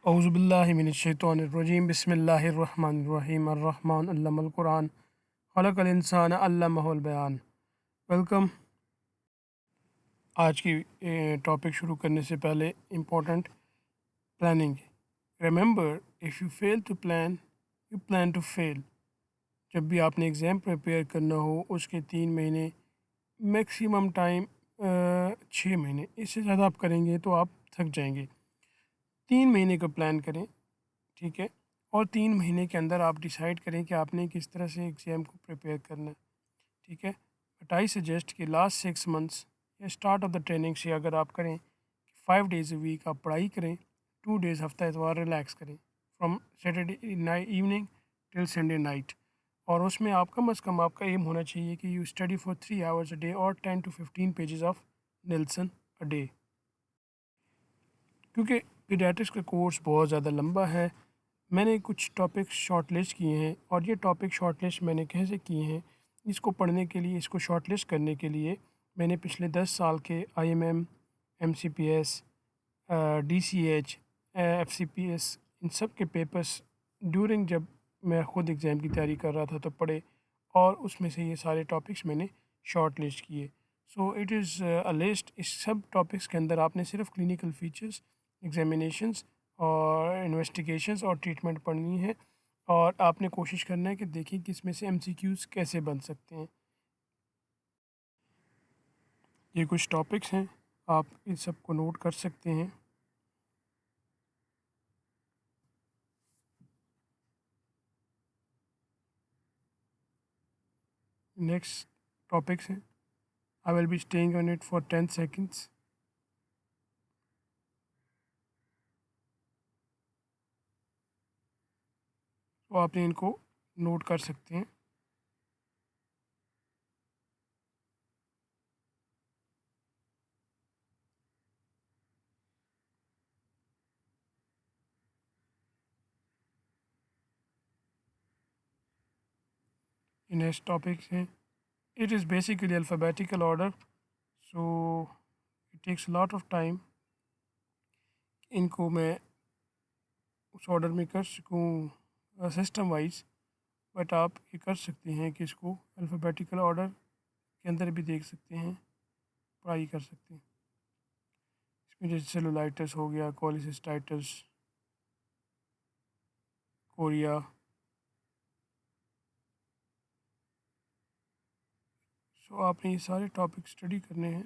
اعوذ باللہ من الشیطان الرجیم بسم اللہ الرحمن الرحیم الرحمن علم القرآن خلق الانسان علمہ البیان۔ ویلکم۔ آج کی ٹاپک شروع کرنے سے پہلے important planning. Remember if you fail to plan you plan to fail. جب بھی آپ نے ایگزام پریپیئر کرنا ہو اس کے 3 مہینے میکسیمم ٹائم 6 مہینے، اس سے زیادہ آپ کریں گے تو آپ تھک جائیں گے۔ 3 مہینے کا پلان کریں، ٹھیک ہے، اور 3 مہینے کے اندر آپ ڈیسائیڈ کریں کہ آپ نے کس طرح سے ایگزام کو پریپیئر کرنا ہے، ٹھیک ہے۔ بٹ آئی سجیسٹ کہ لاسٹ 6 منتھس یا اسٹارٹ آف دا ٹریننگ سے اگر آپ کریں 5 ڈیز اے ویک آپ پڑھائی کریں، 2 ڈیز ہفتہ اتوار ریلیکس کریں from Saturday evening till Sunday night, اور اس میں آپ کم از کم آپ کا ایم ہونا چاہیے کہ you study for 3 hours a day اور 10 to 15 pages of Nelson a day. کیونکہ پیڈیاٹرکس کا کورس بہت زیادہ لمبا ہے، میں نے کچھ ٹاپک شارٹ لسٹ کیے ہیں، اور یہ ٹاپک شارٹ لسٹ میں نے کیسے کیے ہیں، اس کو پڑھنے کے لیے، اس کو شارٹ لسٹ کرنے کے لیے میں نے پچھلے 10 سال کے IMM MCPS DCH FCPS ان سب کے پیپرس ڈیورنگ جب میں خود ایگزام کی تیاری کر رہا تھا تو پڑھے، اور اس میں سے یہ سارے ٹاپکس میں نے شارٹ لسٹ کیے۔ So it is a list. اس سب ٹاپکس کے اندر آپ نے صرف کلینکل فیچرز، ایگزامینیشنز اور انویسٹیگیشنز اور ٹریٹمنٹ پڑھنی ہے، اور آپ نے کوشش کرنا ہے کہ دیکھیں کہ اس میں سے MCQs کیسے بن سکتے ہیں۔ یہ کچھ ٹاپکس ہیں، آپ ان سب کو نوٹ کر سکتے ہیں۔ نیکسٹ ٹاپکس ہیں، I will be staying on it for 10 seconds. تو آپ نے ان کو نوٹ کر سکتے ہیں۔ نیکسٹ ٹاپکس ہیں، it is basically alphabetical order, so it takes a lot of time ان کو میں اس آرڈر میں کر سکوں سسٹم وائز، بٹ آپ یہ کر سکتے ہیں کہ اس کو الفابیٹیکل آرڈر کے اندر بھی دیکھ سکتے ہیں، پڑھائی کر سکتے ہیں۔ اس میں جیسے سیلولائٹس ہو گیا، کولیسسٹائٹس، کوریا، سو آپ نے یہ سارے ٹاپک اسٹڈی کرنے ہیں۔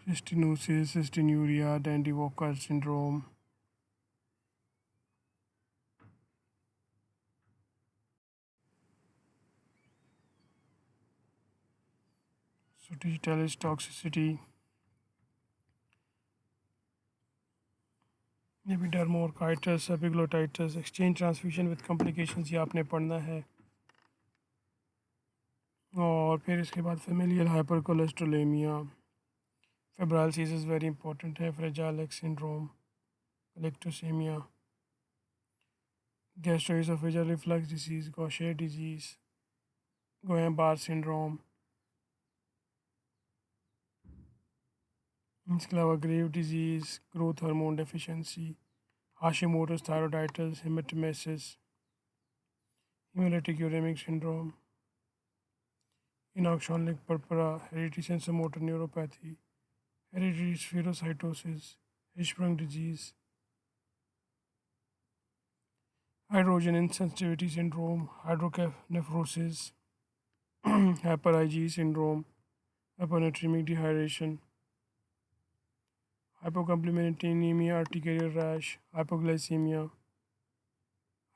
Cystinosis, cystinuria, Dandy Walker syndrome, سوٹیجیٹیلس toxicity, epididymoorchitis, epiglottitis, exchange transfusion with complications, یہ آپ نے پڑھنا ہے۔ اور پھر اس کے بعد فیملیل ہائپر کولیسٹرولیمیا، فیبرائل سیزز ویری امپورٹنٹ ہے، fragile X syndrome, galactosaemia, gastro-oesophageal reflux disease, Gaucher disease, Guillain Barre syndrome, اس کے علاوہ Graves disease, growth hormone deficiency, Hashimoto's thyroiditis, haematemesis, haemolytic uraemic syndrome, Henoch Schonlein purpura, hereditary sensorimotor neuropathy, hereditary spherocytosis, Hirschsprung disease, hydrogen insensitivity syndrome, hydronephrosis, hyper I G syndrome, hyponatraemic dehydration, hypocomplementaemia, urticarial rash, hypoglycaemia,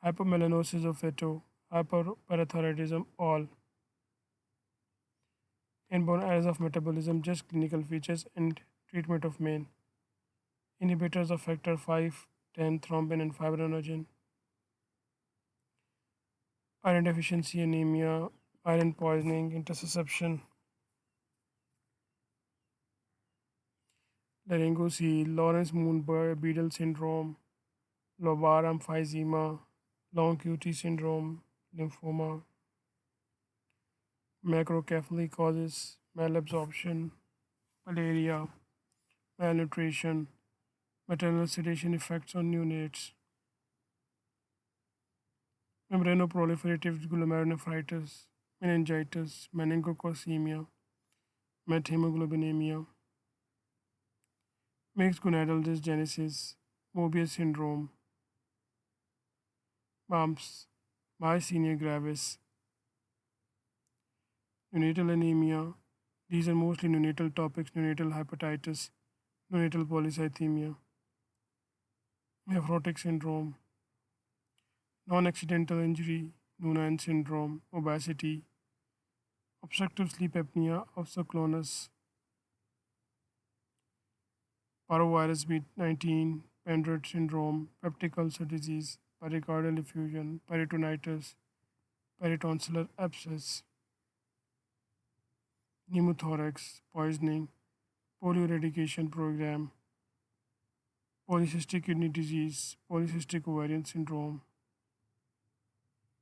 hypomelanosis of Ito, hyper parathyroidism, all inborn errors of metabolism, just clinical features and treatment of main inhibitors of factor 5, 10, thrombin and fibrinogen, iron deficiency anemia, iron poisoning, intussusception, laryngoscele, Lawrence Moon Beadle syndrome, lobar emphysema, long QT syndrome, lymphoma, macrocephaly causes, malabsorption, malaria, malnutrition, maternal sedation effects on neonates, membranoproliferative glomerulonephritis, meningitis, meningococemia, methemoglobinemia, mixed gonadal dysgenesis, Mobius syndrome, mumps, myasthenia gravis, neonatal anemia. These are mostly neonatal topics: neonatal hepatitis, neonatal polycythemia, nephrotic syndrome, non-accidental injury, Noonan syndrome, obesity, obstructive sleep apnea, obstruclonus, parvovirus B19, Pendred syndrome, peptic ulcer disease, pericardial effusion, peritonitis, peritonsillar abscess, pneumothorax, poisoning, polio eradication program, polycystic kidney disease, polycystic ovarian syndrome,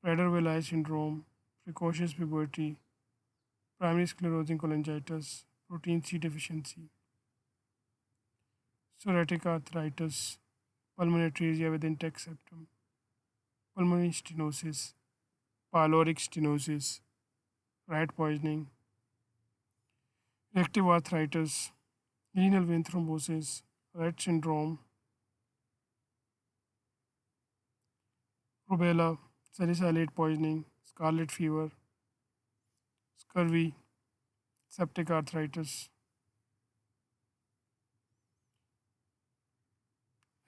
Prader-Willi syndrome, precocious puberty, primary sclerosing cholangitis, protein C deficiency, psoriatic arthritis, pulmonary atresia with intact septum, pulmonary stenosis, pyloric stenosis, rat poisoning, reactive arthritis, renal vein thrombosis, Rett syndrome, rubella, salicylate poisoning, scarlet fever, scurvy, septic arthritis,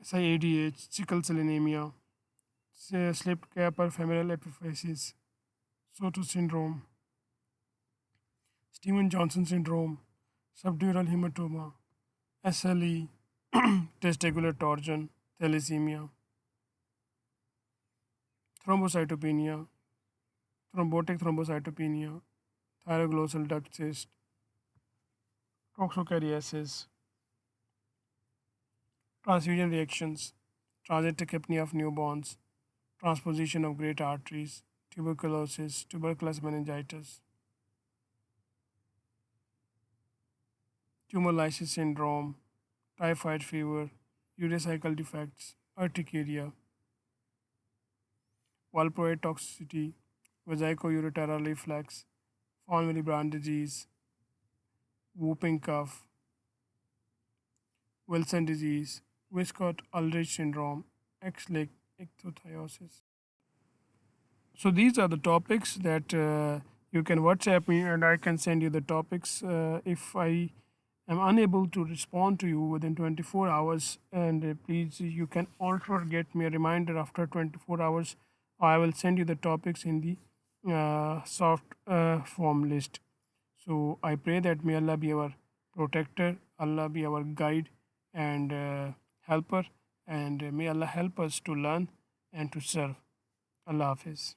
SIADH, sickle cell anemia, slipped cap or femoral epiphysis, Soto syndrome, Steven Johnson syndrome, subdural hematoma, SLE, testicular torsion, thalassemia, thrombocytopenia, thrombotic thrombocytopenia, thyroglossal duct cyst, toxocariasis, transfusion reactions, transitic apnea of newborns, transposition of great arteries, tuberculosis, tuberculous meningitis, tumor lysis syndrome, typhoid fever, urea cycle defects, urticaria, valproate toxicity, vesico-ureteral reflex, von Willebrand disease, whooping cough, Wilson disease, Wiskott-Ulrich syndrome, X-linked ichthyosis. So these are the topics that you can WhatsApp me, and I can send you the topics if I am unable to respond to you within 24 hours. And please, you can also get me a reminder after 24 hours. I will send you the topics in the soft form list. So I pray that may Allah be our protector, Allah be our guide and helper, and may Allah help us to learn and to serve. Allah Hafiz.